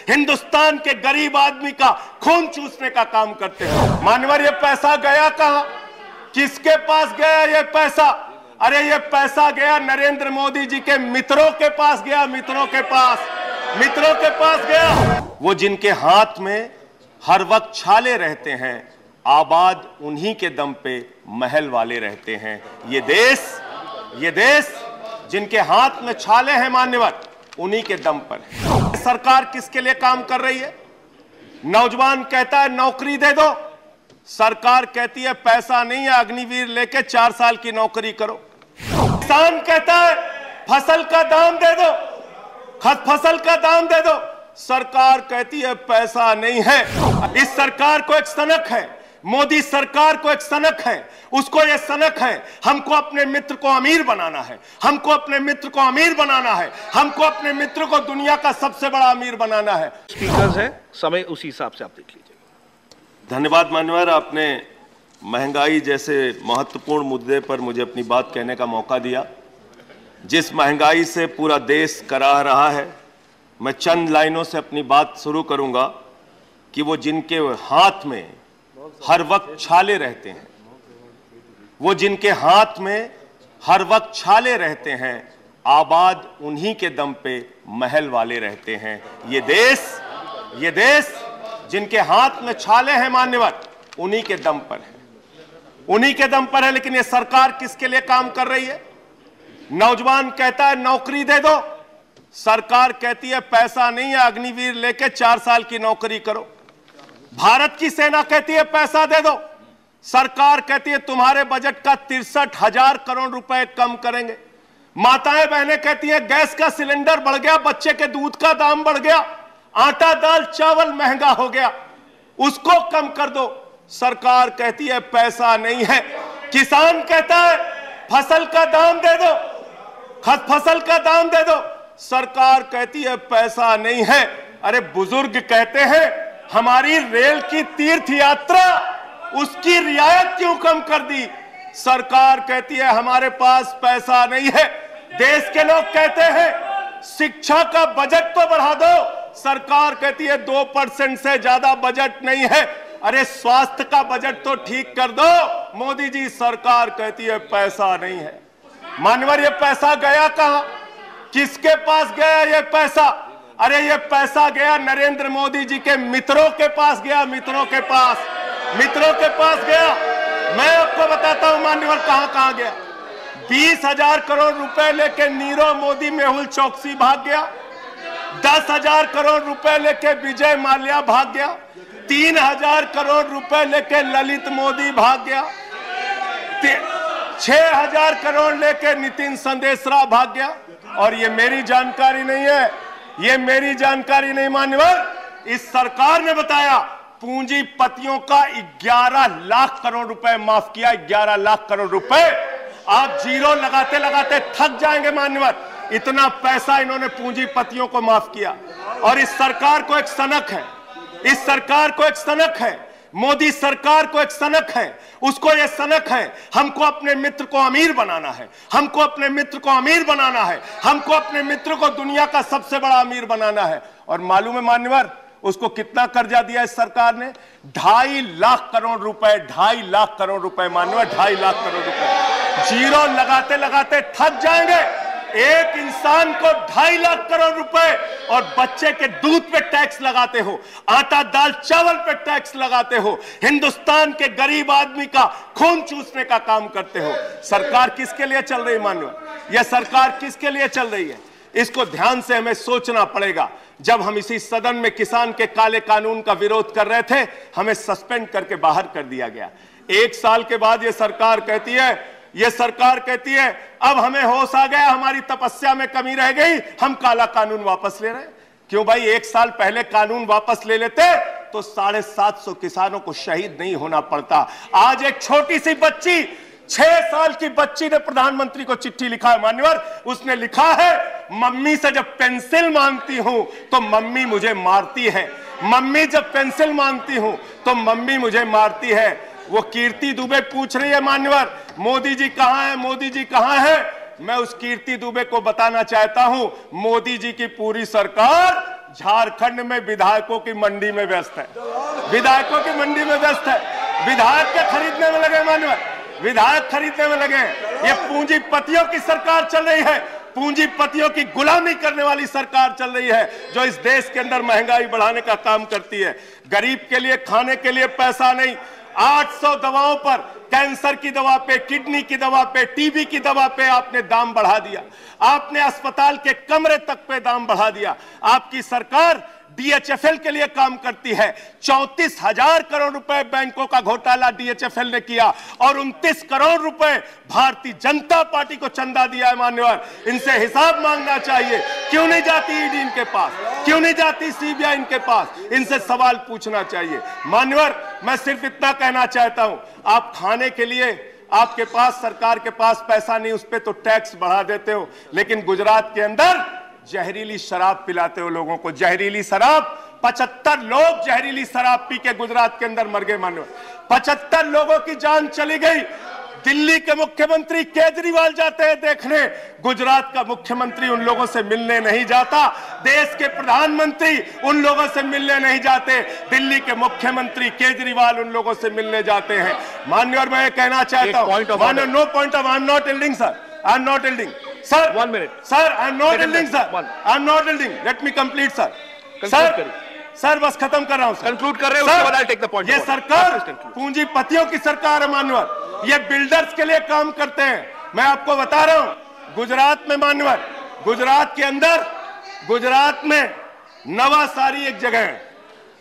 हिंदुस्तान के गरीब आदमी का खून चूसने का काम करते हो। मान्यवर, ये पैसा गया कहां? किसके पास गया ये पैसा? अरे ये पैसा गया नरेंद्र मोदी जी के मित्रों के पास गया, मित्रों के पास गया। वो जिनके हाथ में हर वक्त छाले रहते हैं, आबाद उन्हीं के दम पे महल वाले रहते हैं। ये देश जिनके हाथ में छाले हैं मान्यवर, उन्हीं के दम पर है। सरकार किसके लिए काम कर रही है? नौजवान कहता है नौकरी दे दो, सरकार कहती है पैसा नहीं है, अग्निवीर लेके 4 साल की नौकरी करो। किसान कहता है फसल का दाम दे दो, फसल का दाम दे दो, सरकार कहती है पैसा नहीं है। इस सरकार को एक सनक है, मोदी सरकार को एक सनक है, उसको ये सनक है हमको अपने मित्र को अमीर बनाना है, हमको अपने मित्र को अमीर बनाना है, हमको अपने मित्र को दुनिया का सबसे बड़ा अमीर बनाना है। स्पीकर है, समय उसी हिसाब से आप देख लीजिए। धन्यवाद मान्यवर, आपने महंगाई जैसे महत्वपूर्ण मुद्दे पर मुझे अपनी बात कहने का मौका दिया। जिस महंगाई से पूरा देश कराह रहा है, मैं चंद लाइनों से अपनी बात शुरू करूंगा कि वो जिनके हाथ में हर वक्त छाले रहते हैं, वो जिनके हाथ में हर वक्त छाले रहते हैं, आबाद उन्हीं के दम पे महल वाले रहते हैं। ये देश जिनके हाथ में छाले हैं मान्यवर, उन्हीं के दम पर है, उन्हीं के दम पर है। लेकिन ये सरकार किसके लिए काम कर रही है? नौजवान कहता है नौकरी दे दो, सरकार कहती है पैसा नहीं है, अग्निवीर लेके 4 साल की नौकरी करो। भारत की सेना कहती है पैसा दे दो, सरकार कहती है तुम्हारे बजट का 63,000 करोड़ रुपए कम करेंगे। माताएं बहनें कहती हैं गैस का सिलेंडर बढ़ गया, बच्चे के दूध का दाम बढ़ गया, आटा दाल चावल महंगा हो गया, उसको कम कर दो, सरकार कहती है पैसा नहीं है। किसान कहता है फसल का दाम दे दो, फसल का दाम दे दो, सरकार कहती है पैसा नहीं है। अरे बुजुर्ग कहते हैं हमारी रेल की तीर्थ यात्रा, उसकी रियायत क्यों कम कर दी? सरकार कहती है हमारे पास पैसा नहीं है। देश के लोग कहते हैं शिक्षा का बजट तो बढ़ा दो, सरकार कहती है 2% से ज्यादा बजट नहीं है। अरे स्वास्थ्य का बजट तो ठीक कर दो, मोदी जी सरकार कहती है पैसा नहीं है। मान्यवर, ये पैसा गया कहां? किसके पास गया ये पैसा? अरे ये पैसा गया नरेंद्र मोदी जी के मित्रों के पास गया, मित्रों के पास गया। मैं आपको बताता हूं मान्यवर कहां गया। 20,000 करोड़ रुपए लेके नीरव मोदी मेहुल चौकसी भाग गया, 10,000 करोड़ रुपए लेके विजय माल्या भाग गया, 3,000 करोड़ रुपए लेके ललित मोदी भाग गया, 6,000 करोड़ लेके नितिन संदेशरा भाग गया। और ये मेरी जानकारी नहीं है, ये मेरी जानकारी नहीं मान्यवर, इस सरकार ने बताया पूंजीपतियों का 11 लाख करोड़ रुपए माफ किया। 11 लाख करोड़ रुपए आप जीरो लगाते लगाते थक जाएंगे मान्यवर, इतना पैसा इन्होंने पूंजीपतियों को माफ किया। और इस सरकार को एक सनक है, इस सरकार को एक सनक है, मोदी सरकार को एक सनक है, उसको यह सनक है हमको अपने मित्र को अमीर बनाना है, हमको अपने मित्र को अमीर बनाना है, हमको अपने मित्र को दुनिया का सबसे बड़ा अमीर बनाना है। और मालूम है मान्यवर उसको कितना कर्जा दिया इस सरकार ने? 2.5 लाख करोड़ रुपए, 2.5 लाख करोड़ रुपए मान्यवर, 2.5 लाख करोड़ रुपए। जीरो लगाते लगाते थक जाएंगे। एक इंसान को 2.5 लाख करोड़ रुपए और बच्चे के दूध पे टैक्स लगाते हो, आटा दाल चावल पे टैक्स लगाते हो, हिंदुस्तान के गरीब आदमी का खून चूसने का काम करते हो। सरकार किसके लिए चल रही मान्यवर? यह सरकार किसके लिए चल रही है? इसको ध्यान से हमें सोचना पड़ेगा। जब हम इसी सदन में किसान के काले कानून का विरोध कर रहे थे, हमें सस्पेंड करके बाहर कर दिया गया। 1 साल के बाद यह सरकार कहती है अब हमें होश आ गया, हमारी तपस्या में कमी रह गई, हम काला कानून वापस ले रहे हैं। क्यों भाई? 1 साल पहले कानून वापस ले लेते तो 750 किसानों को शहीद नहीं होना पड़ता। आज एक छोटी सी बच्ची, 6 साल की बच्ची ने प्रधानमंत्री को चिट्ठी लिखा है मान्यवर। उसने लिखा है मम्मी से जब पेंसिल मांगती हूं तो मम्मी मुझे मारती है, मम्मी जब पेंसिल मांगती हूं तो मम्मी मुझे मारती है। वो कीर्ति दुबे पूछ रही है मान्यवर मोदी जी कहां है, मोदी जी कहां है? मैं उस कीर्ति दुबे को बताना चाहता हूं मोदी जी की पूरी सरकार झारखंड में विधायकों की मंडी में व्यस्त है, विधायकों की मंडी में व्यस्त है, विधायक के खरीदने में लगे, मानव विधायक खरीदने में लगे हैं। ये पूंजीपतियों की सरकार चल रही है, पूंजीपतियों की गुलामी करने वाली सरकार चल रही है, जो इस देश के अंदर महंगाई बढ़ाने का काम करती है। गरीब के लिए खाने के लिए पैसा नहीं, 800 दवाओं पर, कैंसर की दवा पे, किडनी की दवा पे, टीबी की दवा पे आपने दाम बढ़ा दिया, आपने अस्पताल के कमरे तक पे दाम बढ़ा दिया। आपकी सरकार डीएचएफएल के लिए काम करती है। 34,000 करोड़ रुपए बैंकों का घोटाला डीएचएफएल ने किया और 29 करोड़ रुपए भारतीय जनता पार्टी को चंदा दिया है। मान्यवर, इनसे हिसाब मांगना चाहिए। क्यों नहीं जाती ईडी इनके पास, क्यों नहीं जाती सीबीआई इनके पास, इनसे सवाल पूछना चाहिए। मान्यवर, मैं सिर्फ इतना कहना चाहता हूं, आप खाने के लिए आपके पास, सरकार के पास पैसा नहीं, उस पर तो टैक्स बढ़ा देते हो, लेकिन गुजरात के अंदर जहरीली शराब पिलाते हो लोगों को, जहरीली शराब। 75 लोग जहरीली शराब पी के गुजरात के अंदर मर गए। मानो 75 लोगों की जान चली गई। दिल्ली के मुख्यमंत्री केजरीवाल जाते हैं देखने, गुजरात का मुख्यमंत्री उन लोगों से मिलने नहीं जाता। देश के प्रधानमंत्री उन लोगों से मिलने नहीं जाते, दिल्ली के मुख्यमंत्री केजरीवाल उन लोगों से मिलने जाते हैं। माननीय, मैं ये कहना चाहता हूं, माननीय, no point of, I am not yielding sir, I am not yielding sir, 1 minute sir, I am not yielding sir, I am not yielding, let me complete sir, sir बस खत्म कर रहा हूं, कंक्लूड कर रहे हैं, उसके बाद I'll take the point। ये सरकार पूंजीपतियों की सरकार है मान्यवर, ये बिल्डर्स के लिए काम करते हैं। मैं आपको बता रहा हूं, गुजरात में मान्यवर, गुजरात के अंदर, गुजरात में नवासारी एक जगह है,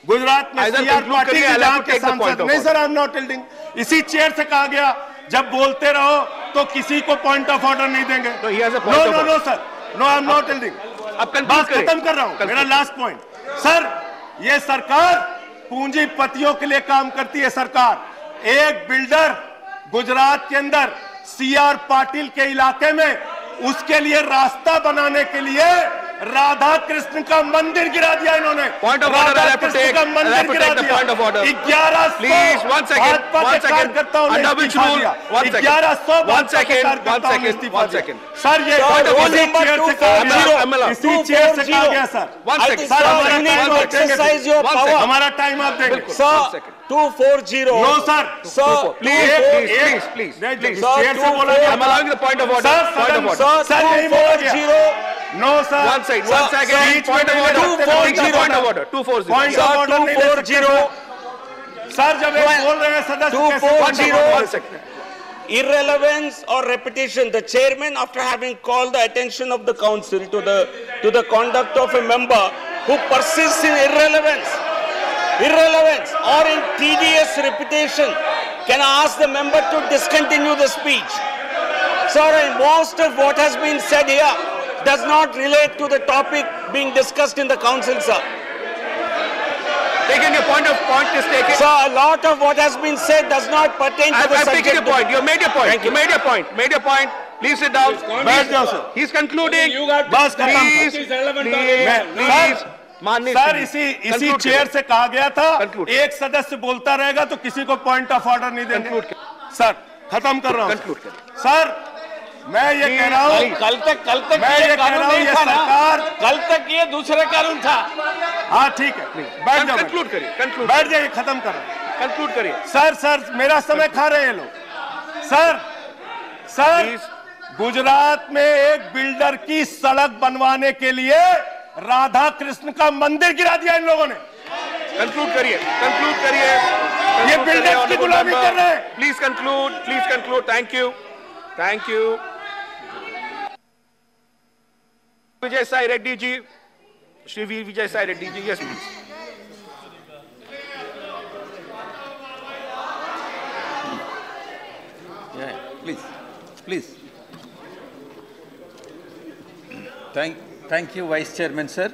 गुजरात में सीआर पार्टी के सांसद, नहीं sir, I am not yielding, इसी चेयर से कहा गया जब बोलते रहो तो किसी को पॉइंट ऑफ ऑर्डर नहीं देंगे। No sir, no, I am not yielding. बात खत्म कर रहा हूं, मेरा लास्ट पॉइंट सर, ये सरकार पूंजीपतियों के लिए काम करती है। सरकार एक बिल्डर गुजरात के अंदर सीआर पाटिल के इलाके में, उसके लिए रास्ता बनाने के लिए राधा कृष्ण का मंदिर गिरा दिया इन्होंने। Point of order, Radha Krishna का मंदिर गिरा दिया। Point of order 1100, please 1 second, 1 second, under which rule, 1 second, 1 second, 1 second, 1 second sir, ये पॉइंट ऑफ ऑर्डर इसी चेयर से कहा गया सर। 1 सेकंड सर, हमारा टाइम आप देंगे sir. 240 no sir, please please chair से बोला, I am allowing the point of order, point of order sir, यही बोला गया। No sir, 1 second, point of order, point of order, 240 point of order नहीं ले सकते सर, जब ये बोल रहे हैं सदस्य 240 irrelevance or repetition. The chairman, after having called the attention of the council to the conduct of a member who persists in irrelevance or in tedious repetition, can ask the member to discontinue the speech. Sir, most of what has been said here does not relate to the topic being discussed in the council, sir. Taking your point is taken. Sir, a lot of what has been said does not pertain to the subject. I've taken your point. You made your point. Thank you. You made your point. Made your point. Please sit down. बैठ जाओ sir. He's concluding. बस खत्म। Please. माननीय sir, इसी chair से कहा गया था, एक सदस्य बोलता रहेगा तो किसी को पॉइंट ऑफ ऑर्डर नहीं देंगे। सर, खत्म कर रहा हूँ सर, मैं ये कह रहा हूँ, कल तक मैं ये कह रहा हूँ, ये सरकार, कल तक ये दूसरे कानून था। हाँ ठीक है, बैठ जाओ, कंक्लूड करिए, बैठ जाइए, खत्म कर रहा हूँ, कंक्लूड करिए। सर, मेरा समय खा रहे हैं लोग। सर, गुजरात में एक बिल्डर की सड़क बनवाने के लिए राधा कृष्ण का मंदिर गिरा दिया इन लोगों ने। कंक्लूड करिए। ये बिल्डर्स की गुलामी कर रहे हैं। Please conclude. Thank you. Vijay Sai Reddy ji, Shri Vijay Sai Reddy ji, yes please. Please. Thank you, Vice Chairman, sir.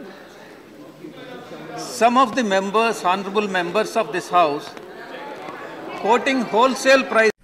Some of the members, honorable members of this House, quoting wholesale price